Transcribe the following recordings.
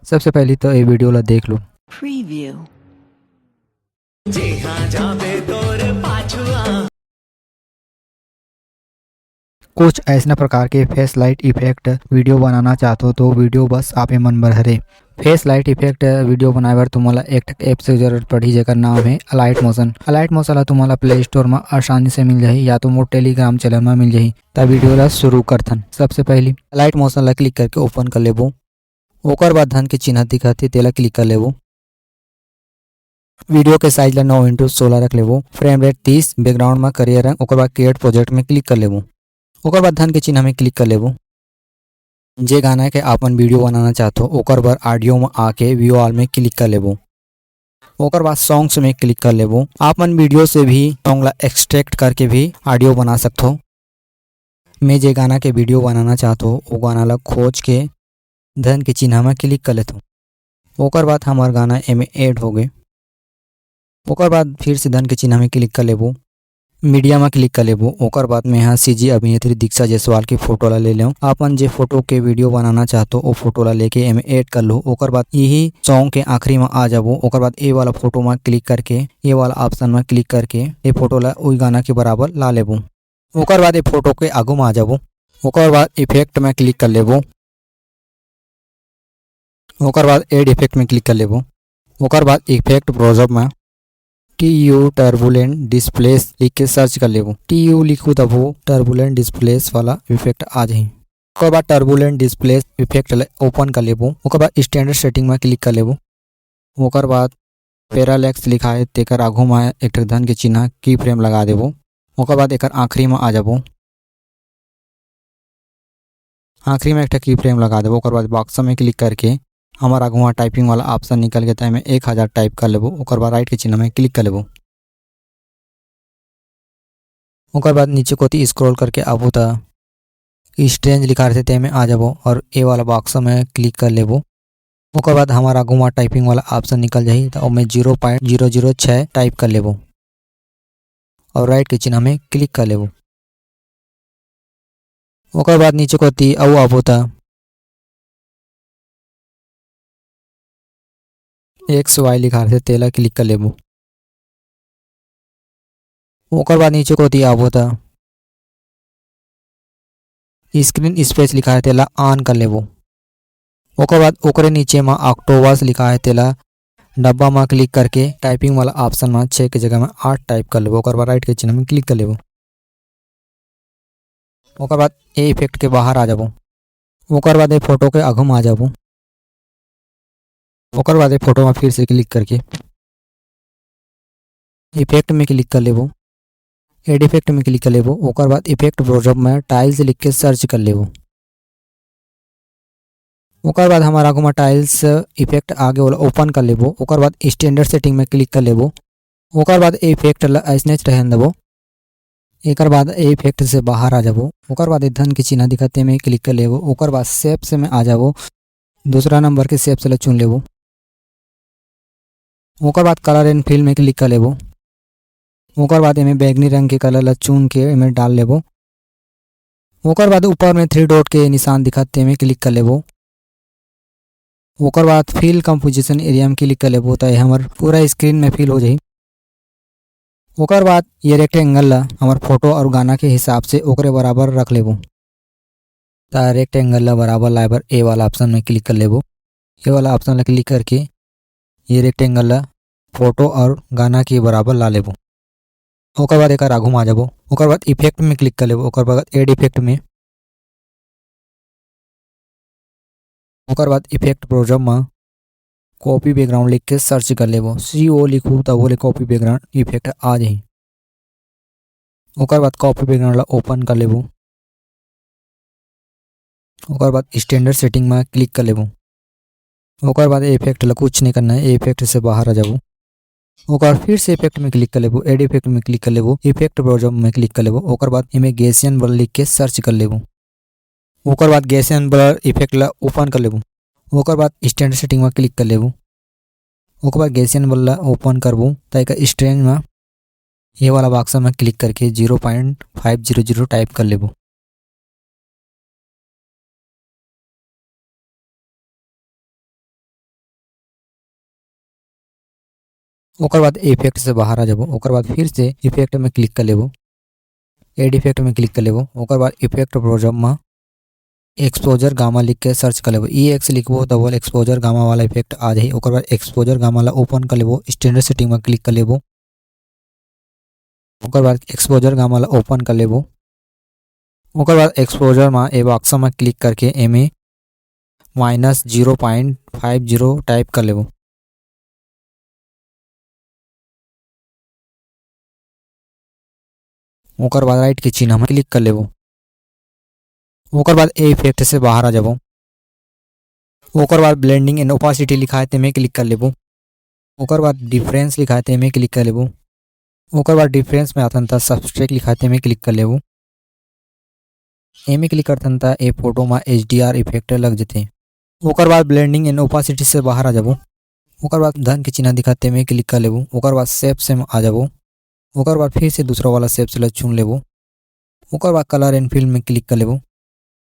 सबसे पहले तो ये वीडियो ला देख लो। Preview. कुछ ऐसा प्रकार के फेस लाइट इफेक्ट वीडियो बनाना चाहते हो तो वीडियो बस आप मन भर हरे। फेस लाइट इफेक्ट वीडियो बनाए बर तुम्हाला एक ऐप से जरूरत पड़ी जेकर नाम है अलाइट मोशन। अलाइट मोशन तुम्हाला प्ले स्टोर में आसानी से मिल जाही या तो मोर टेलीग्राम चैनल में मिल जाही। तब वीडियो ला शुरू करथन। सबसे पहले अलाइट मोशन ला क्लिक करके ओपन कर लेबो। ओकर बाद धन के चिन्ह दिखत तेला क्लिक कर लेबो। वीडियो के साइज ला 9:16 रख लेबो। फ्रेम रेट 30, बैकग्राउंड में करियर रंग। ओकर बाद क्रिएट प्रोजेक्ट में क्लिक कर लेबो। ओकर बाद धन के चिन्ह में क्लिक कर लेबो। जे गाना के आपन वीडियो बनाना चाहते हो ओकर बाद ऑडियो में आके व्यू ऑल में क्लिक कर लेबो। ओकर बाद सॉन्ग्स में क्लिक कर लेबो। आपन वीडियो से भी सॉन्ग ला एक्सट्रैक्ट करके भी ऑडियो बना सकते हो। मैं जे गाना के वीडियो बनाना चाहते हो वो गाना ला खोज के धन के चिन्ह में क्लिक कर लेता हूँ। ओकर बाद हमार गाना एमे ऐड हो गए। ओकर बाद फिर से धन के चिन्ह में क्लिक कर लेबो। मीडिया में क्लिक कर लेबो। ओकर बाद में यहाँ सीजी अभिनेत्री दीक्षा जायसवाल की फोटो ला ले लें। अपन जे फोटो के वीडियो बनाना चाहते हो वो फोटो ला लेके एमे ऐड कर लो। ओकर बाद यही सॉन्ग के आखिरी में आ जाबो। ओकर बाद ए वाला फोटो में क्लिक करके ये वाला ऑप्शन में क्लिक करके ये फोटो ला वही गाना के बराबर ला लेबो। ओकर बाद ये फोटो के आगू में आ जाबो। ओकर बाद इफेक्ट में क्लिक कर लेबो। ओकर बाद एड इफेक्ट में क्लिक कर लेबो। ओकर बाद इफेक्ट ब्राउजर में TU टर्बुलेंट डिस्प्लेस लिख के सर्च कर लेबो। TU लिखू तब वो टर्बुलेंट डिस्प्लेस वाला इफेक्ट आ जाही। ओकर बाद टर्बुलेंट डिस्प्लेस इफेक्ट ओपन कर लेबो। ओकर बाद स्टैंडर्ड सेटिंग में क्लिक कर लेबो। ओकर बाद पैरालैक्स लिखा है तेकर आगू में एक धन के चिन्ह की फ्रेम लगा देबो। ओकर बाद एकर आखिरी में आ जाबो। आखिरी में एक की फ्रेम लगा देबो। ओकर बाद बॉक्स में क्लिक करके हमार आगू टाइपिंग वाला ऑप्शन निकल गया था। मैं 1000 टाइप कर लेबो। ओकर बाद राइट के चिन्ह में क्लिक कर लेबो। ओकर बाद नीचे को स्क्रॉल करके आबो तो स्ट्रेंज लिखा रहते ते में आ जाबो और ए वाला बॉक्स में क्लिक कर लेबो। ओकर बाद हमारा आगू टाइपिंग वाला ऑप्शन निकल जाही तो मैं 0.006 टाइप कर लेबो और राइट के चिन्ह में क्लिक कर लेबो। ओकर बाद नीचे को आऊ आबो तो XY लिखा रहते तेला क्लिक कर लेबो। ओकर बाद नीचे को आबो तो स्क्रीन स्पेस लिखा है तेला ऑन कर लेबो। ओकर बाद ओकरे नीचे में ऑक्टोबर्स लिखा है तेला डब्बा में क्लिक करके टाइपिंग वाला ऑप्शन में 6 के जगह में 8 टाइप कर लेबो। ओकर बाद राइट के चिन्ह में क्लिक कर लेबो। ओकर बाद ए इफेक्ट के बाहर आ जाबो। ओकर बाद ये फोटो के आगू में आ जाबो। ओकर बाद ये फोटो में फिर से क्लिक करके इफेक्ट में क्लिक कर लेबो। एड इफेक्ट में क्लिक कर लेबो। ओकर बाद इफेक्ट ब्राउजर में टाइल्स लिख के सर्च कर लेबो। ओकर बाद हमारा आगू में टाइल्स इफेक्ट आगे वाला ओपन कर लेबो। ओकर बाद स्टैंडर्ड सेटिंग में क्लिक कर लेबो। ओकर बाद इफेक्ट ऐसने रहन देबो। एकर बाद इफेक्ट से बाहर आ जाबो। ओकर बाद धन के चिन्ह दिखते में क्लिक कर लेबो। ओकर बाद शेप से में आ जाबो। दूसरा नंबर के शेप से चुन लेबो। ओकर बाद कलर एंड फिल में क्लिक कर लेबो। ओकर बाद इमें बैगनी रंग के कलर ला चुन के इमें डाल लेबो। ओकर बाद ऊपर में 3 डॉट के निशान दिखते में क्लिक कर लेबो। ओकर बाद फिल कंपोजिशन एरिया में क्लिक कर लेबो तो हमार पूरा स्क्रीन में फिल हो जाही। ओकर बाद ये रेक्टेंगल ला हमार फोटो और गाना के हिसाब से ओकरे बराबर रख लेबो। तो रेक्टेंगल ला बराबर लाए बर ए वाला ऑप्शन में क्लिक कर लेबो। ए वाला ऑप्शन ला क्लिक करके ये रेक्टेंगल ला फोटो और गाना के बराबर ला लेबो। ओकर बाद एक आगू में आ जाबो। ओकर बाद इफेक्ट में क्लिक कर लेबो। ओकर बाद एड इफेक्ट में ओकर बाद इफेक्ट ब्राउजर में कॉपी बैकग्राउंड लिख के सर्च कर लेबो। CO लिखू तब बोले कॉपी बैकग्राउंड इफेक्ट आ जाही। ओकर बाद कॉपी बैकग्राउंड ला ओपन कर लेबो। ओकर बाद स्टैंडर्ड सेटिंग में क्लिक कर लेबो। ओकर बाद इफेक्ट ला कुछ नहीं करना है। इफेक्ट से बाहर आ जाबो। ओकर फिर से इफेक्ट में क्लिक कर लेबो। एड इफेक्ट में क्लिक कर लेबो। इफेक्ट ब्राउजर में क्लिक कर लेबो। ओकर बाद इमें गैसियन ब्लर लिख के सर्च कर लेबो। ओकर बाद गैसियन ब्लर इफेक्ट ला ओपन कर लेबो। ओकर बाद स्टैंडर्ड सेटिंग में क्लिक कर लेबो। ओकर बाद गैसियन ब्लर ला ओपन करबो तो स्ट्रेंज में ये वाला बॉक्स में क्लिक करके 0.500 टाइप कर लेबो। ओकर बाद इफेक्ट से बाहर आ जाबो। ओकर बाद फिर से इफेक्ट में क्लिक कर लेबो, एड इफेक्ट में क्लिक कर लेबो। ओकर बाद इफेक्ट प्रोग्राम में एक्सपोजर गामा लिख के सर्च कर लेबो। EX लिखबो तो बोल एक्सपोजर गामा वाला इफेक्ट आ जाही। ओकर बाद एक्सपोजर गामा ला ओपन कर लेबो, स्टैंडर्ड सेटिंग में क्लिक कर लेबो। ओकर बाद एक्सपोजर गामा ला ओपन कर लेबो। ओकर बाद एक्सपोजर में ए बॉक्स में क्लिक करके एमे -0.50 टाइप कर लेबो। ओकर बाद राइट के चिन्ह में क्लिक कर लेबो। ओकर बाद ए इफेक्ट से बाहर आ जाबो। ओकर बाद ब्लेंडिंग एंड ओपासिटी लिखा है तेमे क्लिक कर लेबो। ओकर बाद डिफरेंस लिखा है तेमे क्लिक कर लेबो। ओकर बाद डिफरेंस में आथन था सब्सट्रैक्ट लिखा है तेमे क्लिक कर लेबो। एमे क्लिक करथन था ए फोटो में HDR इफेक्ट लग जते। ओकर बाद ब्लेंडिंग एंड ओपासिटी से बाहर आ जाबो। ओकर बाद धन के चिन्ह दिखाते में क्लिक कर लेबो। ओकर बाद शेप से आ जाबो। ओकर बाद फिर से दूसरा वाला शेप से चुन लेबो। ओकर बाद कलर एंड फिल में क्लिक कर लेबो।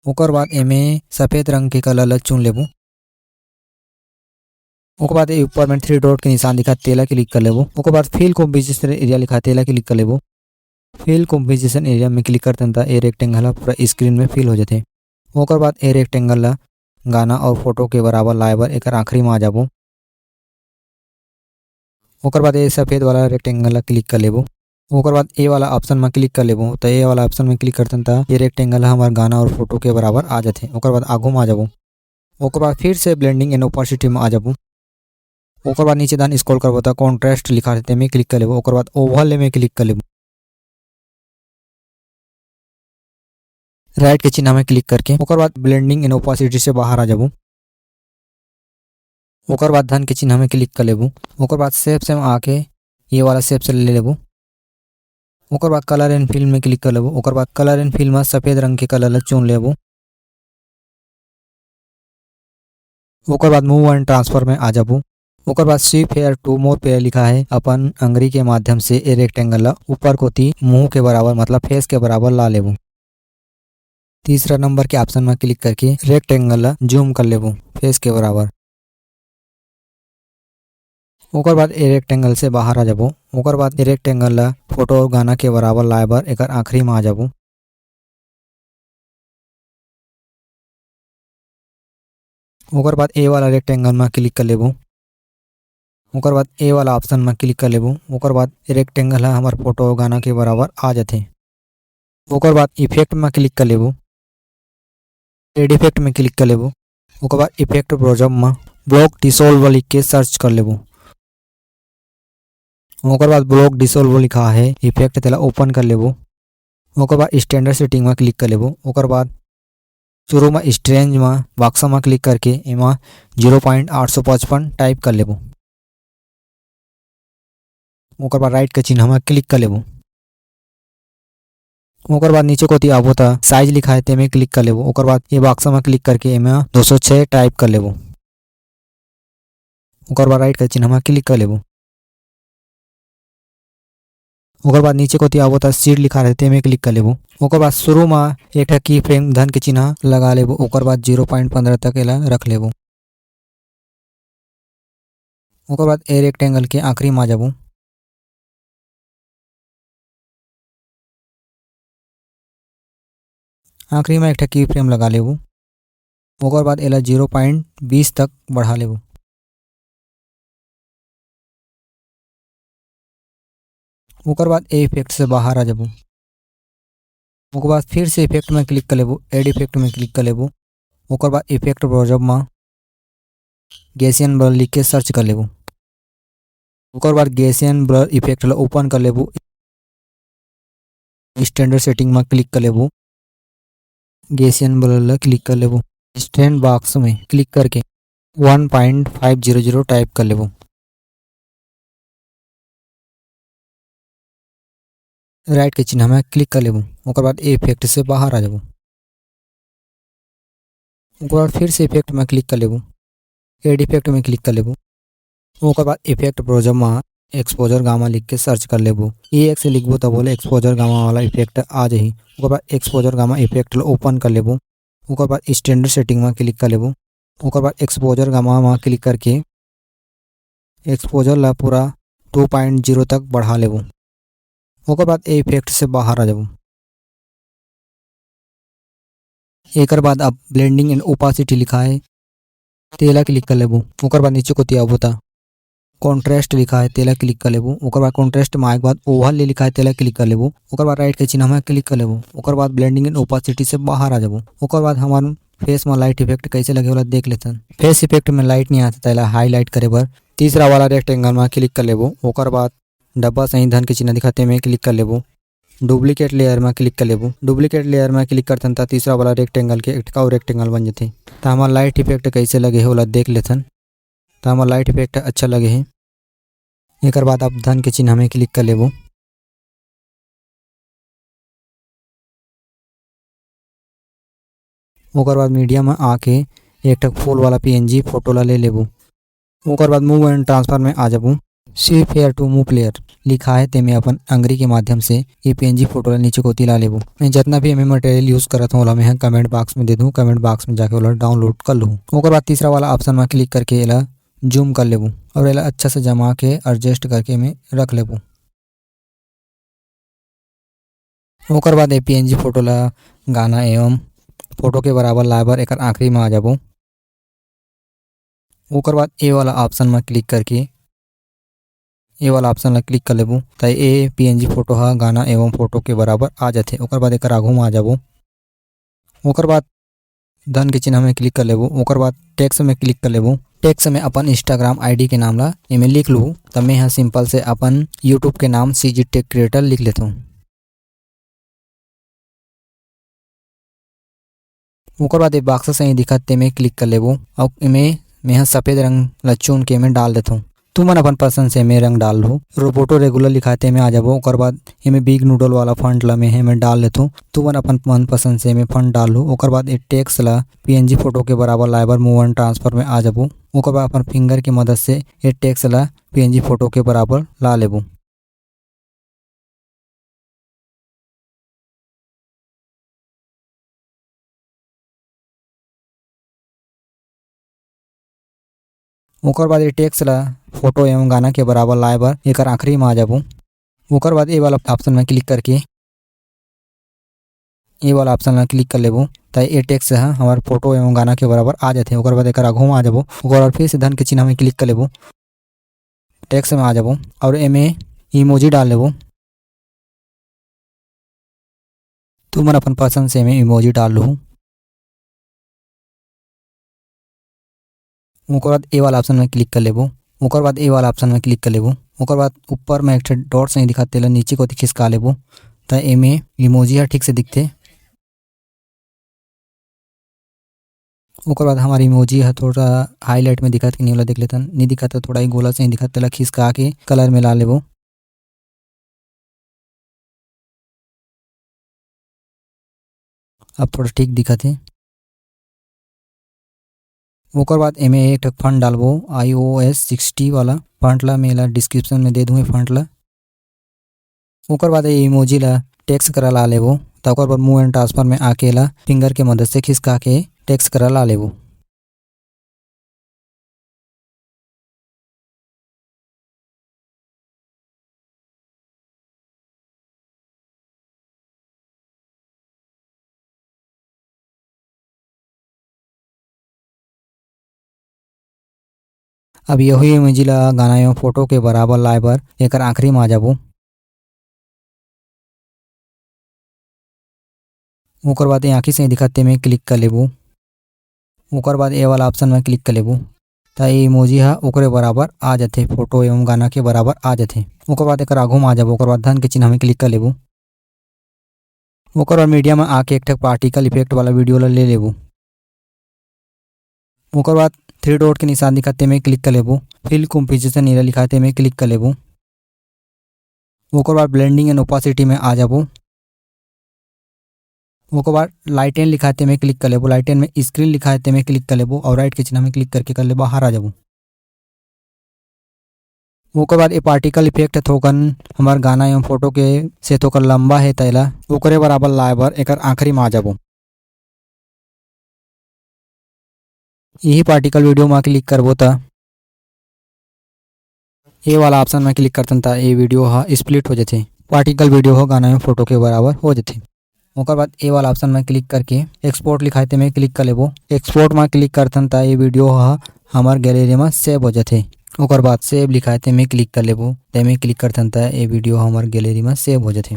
ओकर बाद एमे सफेद रंग के कलर ला चुन लेबो। ओकर बाद ऊपर में 3 डॉट के निशान दिखा तेला क्लिक कर लेबो। ओकर बाद फिल कॉम्पोजिशन एरिया लिखा तेला क्लिक कर लेबो। फिल कॉम्पोजिशन एरिया में क्लिक करतन त ए रेक्टेंगल पूरा स्क्रीन में फिल हो जाते। ओकर बाद ए रेक्टेंगल ला गाना और फोटो के बराबर लाए बर एकर आखिरी में आ जाबो। ओकर बाद ए सफेद वाला रेक्टेंगल ला क्लिक कर लेबो। ओकर बाद ए वाला ऑप्शन में क्लिक कर लेबो। तो ए वाला ऑप्शन में क्लिक करतन त ये रेक्टेंगल हमार गाना और फोटो के बराबर आ जाते। ओकर बाद आगू में आ जाबो। ओकर बाद फिर से ब्लेंडिंग एंड ओपासिटी में आ जाबो। ओकर बाद नीचे दान स्क्रॉल करबो त कॉन्ट्रास्ट लिखा रहते में क्लिक कर लेबो। ओकर बाद ओवरले में क्लिक कर लेबो। राइट के चिन्ह में क्लिक करके ओकर बाद ब्लेंडिंग एंड ओपासिटी से बाहर आ जाबो। ओकर बाद धन के चिन्ह में क्लिक कर लेबो। ओकर बाद शेप से आके ये वाला शेप से ले लेबो। ओकर बाद कलर एंड फिल में क्लिक कर लेबो। ओकर बाद कलर एंड फिल में सफेद रंग के कलर ला चुन लेबो। ओकर बाद मूव एंड ट्रांसफर में आ जाबो। ओकर बाद sweep hair to more pair लिखा है। अपन अंगुरी के माध्यम से ए रेक्टेंगल ला ऊपर कोती मुंह के बराबर मतलब फेस के बराबर ला लेबो। तीसरा नंबर के ऑप्शन में क्लिक करके रेक्टेंगल ला जूम कर लेबो फेस के बराबर। ओकर बाद ए रेक्टेंगल से बाहर आ जाबो। ओकर बाद ए रेक्टेंगल ला फोटो और गाना के बराबर लाए बर एकर आखिरी में आ जाबो। ओकर बाद ए वाला रेक्टेंगल में क्लिक कर लेबो। ओकर बाद ए वाला ऑप्शन में क्लिक कर लेबो। ओकर बाद रेक्टेंगल है हमार फोटो और गाना के बराबर आ जाते। ओकर बाद इफेक्ट में क्लिक कर लेबो। एड इफेक्ट में क्लिक कर लेबो। ओकर बाद इफेक्ट प्रोग्राम में ब्लॉक डिसॉल्व लिख के सर्च कर लेबो। ओकर बाद ब्लॉक डिसॉल्व लिखा है इफेक्ट तेला ओपन कर लेबो। ओकर बाद स्टैंडर्ड सेटिंग में क्लिक कर लेबो। ओकर बाद शुरू में स्ट्रेंज में बॉक्स में क्लिक करके एमा 0.855 टाइप कर लेबो। ओकर बाद राइट के चिन्ह में क्लिक कर लेबो। ओकर बाद नीचे कोती आबो त साइज लिखा है तेमे क्लिक कर लेबो। ओकर बाद ये बॉक्स में क्लिक करके एमा 206 टाइप कर लेबो। ओकर बाद राइट के चिन्ह में क्लिक कर लेबो। ओकर बाद नीचे कोती आबो त सीड लिखा रहते तेमे क्लिक कर लेबो। ओकर बाद शुरू में एक की फ्रेम धन के चिन्ह लगा लेबो। ओकर बाद 0.15 तक एला रख लेबो। ओकर बाद ए रेक्टेंगल के आखिरी में आ जाबो। आखिरी में एक की फ्रेम लगा लेबो। ओकर बाद एला 0.20 तक बढ़ा लेबो। ओकर बाद ए इफेक्ट से बाहर आ जाबो। ओकर बाद फिर से इफेक्ट में क्लिक कर लेबो। एड इफेक्ट में क्लिक कर लेबो। ओकर बाद इफेक्ट ब्राउज़र में गैसियन ब्लर लिख के सर्च कर लेबो। ओकर बाद गैसियन ब्लर इफेक्ट ला ओपन कर लेबो। स्टैंडर्ड सेटिंग में क्लिक कर लेबो। गैसियन ब्लर ला क्लिक कर लेबो। स्टैंड बॉक्स में क्लिक करके 1.500 टाइप कर लेबो। राइट के चिन्ह में क्लिक कर लेबो। ओकर बाद इफेक्ट से बाहर आ जाबो। ओकर बाद फिर से इफेक्ट में क्लिक कर लेबो। एड इफेक्ट में क्लिक कर लेबो। ओकर बाद इफेक्ट ब्राउज़र में एक्सपोजर गामा लिख के सर्च कर लेबो। EX से लिखबो तो बोले एक्सपोजर गामा वाला इफेक्ट आ जाही। ओकर बाद एक्सपोजर गामा इफेक्ट ला ओपन कर लेबो। ओकर बाद स्टैंडर्ड सेटिंग में क्लिक कर लेबो। ओकर बाद एक्सपोजर गामा में क्लिक करके एक्सपोजर ला पूरा 2.0 तक बढ़ा लेबू। ओकर बाद ए इफेक्ट से बाहर आ जाबू। एकर बाद अब ब्लेंडिंग एंड ओपासिटी लिखा है, तेला क्लिक कर लेबू। ओकर बाद नीचे को तियाबू ता कॉन्ट्रास्ट लिखा है, तेला क्लिक कर लेबू। ओकर बाद कॉन्ट्रास्ट में आए के बाद ओवरले लिखा है, तेला क्लिक कर लेबू। ओकर बाद राइट के चिन्ह में क्लिक कर लेबू। ओकर बाद ब्लेंडिंग एंड ओपासिटी से बाहर आ जाबू। ओकर बाद हमार फेस में लाइट इफेक्ट कैसे लगे वाला देख लेतन। फेस इफेक्ट में लाइट नहीं आता, तेला हाईलाइट करे बर तीसरा वाला रेक्टेंगल में क्लिक कर लेबू। ओकर बाद डब्बा सही धन के चिन्ह दिखाते में क्लिक कर लेबू। डुप्लीकेट लेयर में क्लिक कर लेबू। डुप्लीकेट लेयर में क्लिक करतन ता तीसरा वाला रेक्टेंगल के एक और रेक्टेंगल बन जाते। तो हमार लाइट इफेक्ट कैसे लगे है वाला देख लेथन। तो हमार लाइट इफेक्ट अच्छा लगे है। एकर बाद आप धन के चिन्ह में क्लिक कर लेबू। ओकर बाद मीडिया में आके एक ठक फूल वाला पीएनजी फोटो ला ले लेबू। ओकर बाद मूव एंड ट्रांसफर में आ जाबू। Shift here to move player लिखा है, ते में अपन अंगरी के माध्यम से ये पीएनजी फोटो ला नीचे को ला लेबू। मैं जितना भी मटेरियल यूज करत हूँ मैं कमेंट बॉक्स में दे दूँ, कमेंट बॉक्स में जाके वाला डाउनलोड कर लूँ। ओकर बाद तीसरा वाला ऑप्शन में क्लिक करके एला जूम कर लेबू और एला अच्छा से जमा के एडजस्ट करके मैं रख लेबू। ओकर बाद ये पीएनजी फोटो ला गाना एवं फोटो के बराबर लाए बर एकर आखिरी में आ जाबू। ओकर बाद ए वाला ऑप्शन में क्लिक करके ए वाला ऑप्शन ला क्लिक कर लेबू। तो ए पीएनजी फोटो हा गाना एवं फोटो के बराबर आ जाते। ओकर बाद एकर आगू में आ जाबू। ओकर बाद धन के चिन्ह में क्लिक कर लेबू। ओकर बाद टेक्स्ट में क्लिक कर लेबू। टेक्स्ट में अपन इंस्टाग्राम आईडी के नाम ला एमे लिख लूँ। तब मैं यहाँ सिंपल से अपन यूट्यूब के नाम CG टेक क्रिएटर लिख लेता हूँ। ओकर बाद ये बॉक्स सही दिखत ते में क्लिक कर लेबू और मैं यहाँ सफ़ेद रंग ला चुन के मैं डाल देता हूँ। तू मन अपन पसंद से मैं रंग डाल लूँ। रोबोटो रेगुलर लिखाते में आ जाबो। ओकर बाद ये बिग नूडल वाला फंड ला मैं डाल लेता हूँ। तू मन अपन मन पसंद से मैं फंड डाल लूँ। ओकर बाद ये टेक्स्ट ला पीएनजी फोटो के बराबर लाए बर मूव एंड ट्रांसफर में आ जाबो। ओकर बाद अपन फिंगर की मदद से ये टेक्स्ट ला पीएनजी फोटो के बराबर ला लेबू। ओकर बाद ये टेक्स्ट ला फोटो एवं गाना के बराबर लाए बर एकर आखिरी में आ जाबू। ओकर बाद ए वाला ऑप्शन में क्लिक करके ए वाला ऑप्शन में क्लिक कर लेबू। तो ये टेक्स्ट है हमारे फोटो एवं गाना के बराबर आ जाते। ओकर बाद एकर आगू में आ जाबू। ओकर बाद फिर से धन के चिन्ह में क्लिक कर लेबू। टेक्स्ट में आ जाबू और एमे इमोजी डाल लेबू। तू मन अपन पसंद से मैं इमोजी डाल लूँ। ओकर बाद ए वाला ऑप्शन में क्लिक कर लेबू। ओकर बाद ए वाला ऑप्शन में क्लिक कर लेबू। ओकर बाद ऊपर में एक डॉट सही दिखाते नीचे को खिसका लेबू। तो एमे इमोजी है ठीक से दिखते। ओकर बाद हमारी इमोजी है थोड़ा हाईलाइट में दिखत कि नहीं वाला देख लेता, नहीं दिखा तो थोड़ा ही गोला से दिखा तेला खिसका के कलर में ला लेबो। अब थोड़ा ठीक दिखत है। ओकर बाद एमे एक ठक फंड डालबो iOS 60 वाला फंड ला मैं डिस्क्रिप्शन में दे दूँ फंड ला। ओकर बाद ये इमोजी ला टेक्स्ट करा ला लेबो। तो ओकर बाद मूव एंड ट्रांसफर में आके ला फिंगर के मदद से खिसका के टेक्स्ट करा ला लेबो। अब यही इमोजी ला गाना एवं फोटो के बराबर लाए बर एकर आखिरी में आ जाबो। ओकर बाद आँखी से दिखाते में क्लिक कर लेबू। ओकर बाद ए वाला ऑप्शन में क्लिक कर लेबू। तो ये इमोजी है ओकरे बराबर आ जाते, फोटो एवं गाना के बराबर आ जाते। ओकर बाद एकर आगू में आ जाबो। ओकर बाद धन के चिन्ह में क्लिक कर लेबू। ओकर बाद मीडिया में आके एक ठक पार्टिकल इफेक्ट वाला वीडियो ला ले लेबू। ओकर बाद 3 डॉट के निशान दिखाते में क्लिक कर लेबू। फिल कंपोजिशन नीला लिखाते में क्लिक कर लेबू। ओकर बाद ब्लेंडिंग एंड ओपासिटी में आ जाबो। ओकर बाद लाइटेन लिखाते में क्लिक कर लेबो। लाइटेन में स्क्रीन लिखाते में क्लिक कर लेबो और राइट के चिन्ह में क्लिक करके कर ले बाहर आ जाबो। ओकर बाद ये पार्टिकल इफेक्ट थोकन हमार गाना एवं फोटो के से थोकन लंबा है तैला ओकरे बराबर लाए बर एकर आखिरी में आ जाबो। यही पार्टिकल वीडियो में क्लिक करबो त ए वाला ऑप्शन में क्लिक करतन त ए वीडियो ह स्प्लिट हो जाथे। पार्टिकल वीडियो हो गाना में फोटो के बराबर हो जाथे। ओकर बाद ए वाला ऑप्शन में क्लिक करके एक्सपोर्ट लिखाए तेमे क्लिक कर लेबो। एक्सपोर्ट में क्लिक करतन त ए वीडियो ह हमार गैलरी में सेव हो जाथे। ओकर बाद सेव लिखाए तेमे क्लिक कर लेबो। तेमे क्लिक करतन त ए वीडियो हमार गैलरी में सेव हो जाथे।